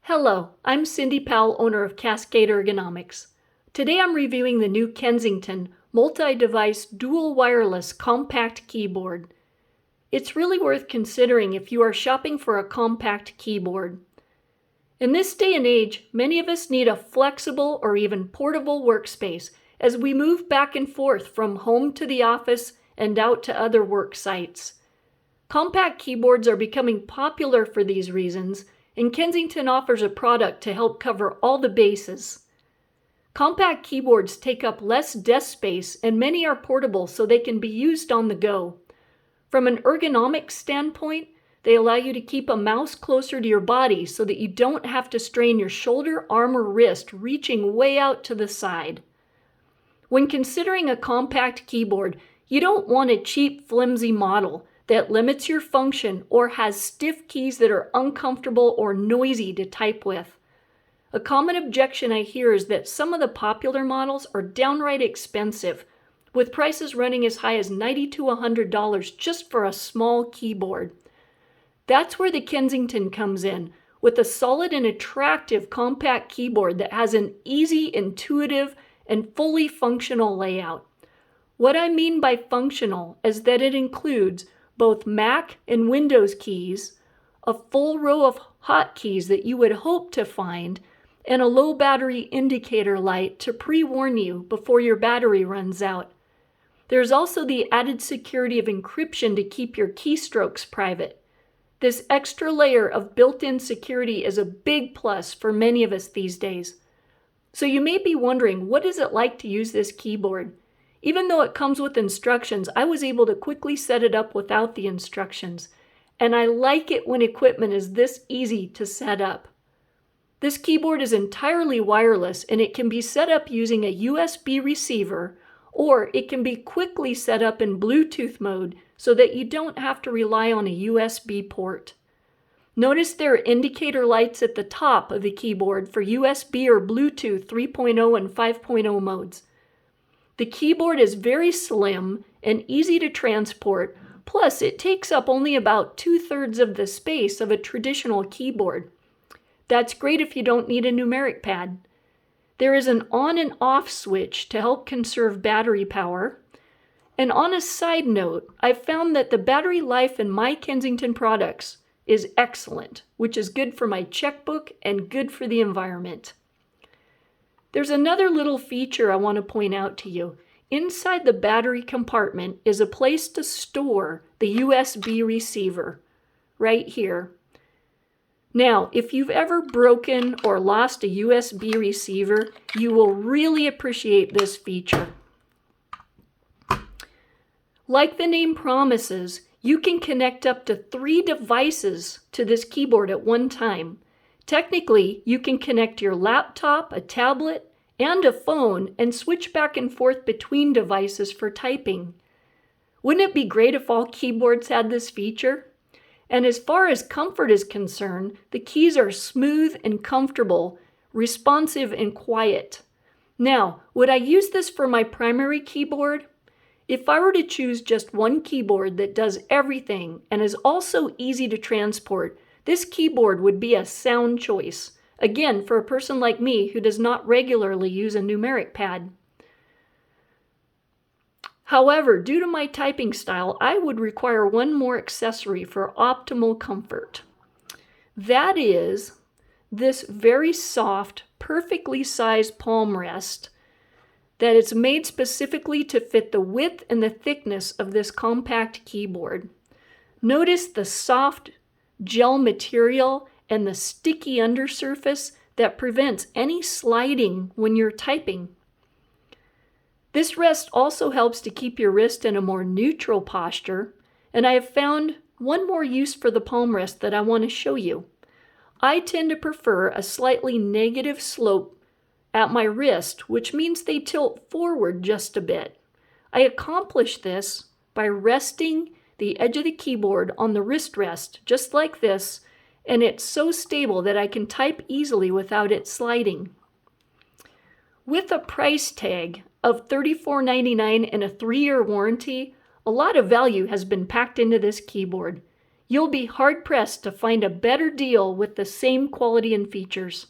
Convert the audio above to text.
Hello, I'm Cindy Powell, owner of Cascade Ergonomics. Today I'm reviewing the new Kensington multi-device dual wireless compact keyboard. It's really worth considering if you are shopping for a compact keyboard. In this day and age, many of us need a flexible or even portable workspace as we move back and forth from home to the office and out to other work sites. Compact keyboards are becoming popular for these reasons, and Kensington offers a product to help cover all the bases. Compact keyboards take up less desk space and many are portable so they can be used on the go. From an ergonomic standpoint, they allow you to keep a mouse closer to your body so that you don't have to strain your shoulder, arm, or wrist reaching way out to the side. When considering a compact keyboard, you don't want a cheap, flimsy model that limits your function or has stiff keys that are uncomfortable or noisy to type with. A common objection I hear is that some of the popular models are downright expensive, with prices running as high as $90 to $100 just for a small keyboard. That's where the Kensington comes in, with a solid and attractive compact keyboard that has an easy, intuitive, and fully functional layout. What I mean by functional is that it includes both Mac and Windows keys, a full row of hotkeys that you would hope to find, and a low battery indicator light to pre-warn you before your battery runs out. There's also the added security of encryption to keep your keystrokes private. This extra layer of built-in security is a big plus for many of us these days. So you may be wondering, what is it like to use this keyboard? Even though it comes with instructions, I was able to quickly set it up without the instructions, and I like it when equipment is this easy to set up. This keyboard is entirely wireless and it can be set up using a USB receiver, or it can be quickly set up in Bluetooth mode so that you don't have to rely on a USB port. Notice there are indicator lights at the top of the keyboard for USB or Bluetooth 3.0 and 5.0 modes. The keyboard is very slim and easy to transport, plus it takes up only about 2/3 of the space of a traditional keyboard. That's great if you don't need a numeric pad. There is an on and off switch to help conserve battery power. And on a side note, I've found that the battery life in my Kensington products is excellent, which is good for my checkbook and good for the environment. There's another little feature I want to point out to you. Inside the battery compartment is a place to store the USB receiver, right here. Now, if you've ever broken or lost a USB receiver, you will really appreciate this feature. Like the name promises, you can connect up to 3 devices to this keyboard at one time. Technically, you can connect your laptop, a tablet, and a phone and switch back and forth between devices for typing. Wouldn't it be great if all keyboards had this feature? And as far as comfort is concerned, the keys are smooth and comfortable, responsive and quiet. Now, would I use this for my primary keyboard? If I were to choose just one keyboard that does everything and is also easy to transport, this keyboard would be a sound choice. Again, for a person like me who does not regularly use a numeric pad. However, due to my typing style, I would require one more accessory for optimal comfort. That is this very soft, perfectly sized palm rest that is made specifically to fit the width and the thickness of this compact keyboard. Notice the soft gel material and the sticky undersurface that prevents any sliding when you're typing. This rest also helps to keep your wrist in a more neutral posture, and I have found one more use for the palm rest that I want to show you. I tend to prefer a slightly negative slope at my wrist, which means they tilt forward just a bit. I accomplish this by resting the edge of the keyboard on the wrist rest, just like this, and it's so stable that I can type easily without it sliding. With a price tag of $34.99 and a 3-year warranty, a lot of value has been packed into this keyboard. You'll be hard-pressed to find a better deal with the same quality and features.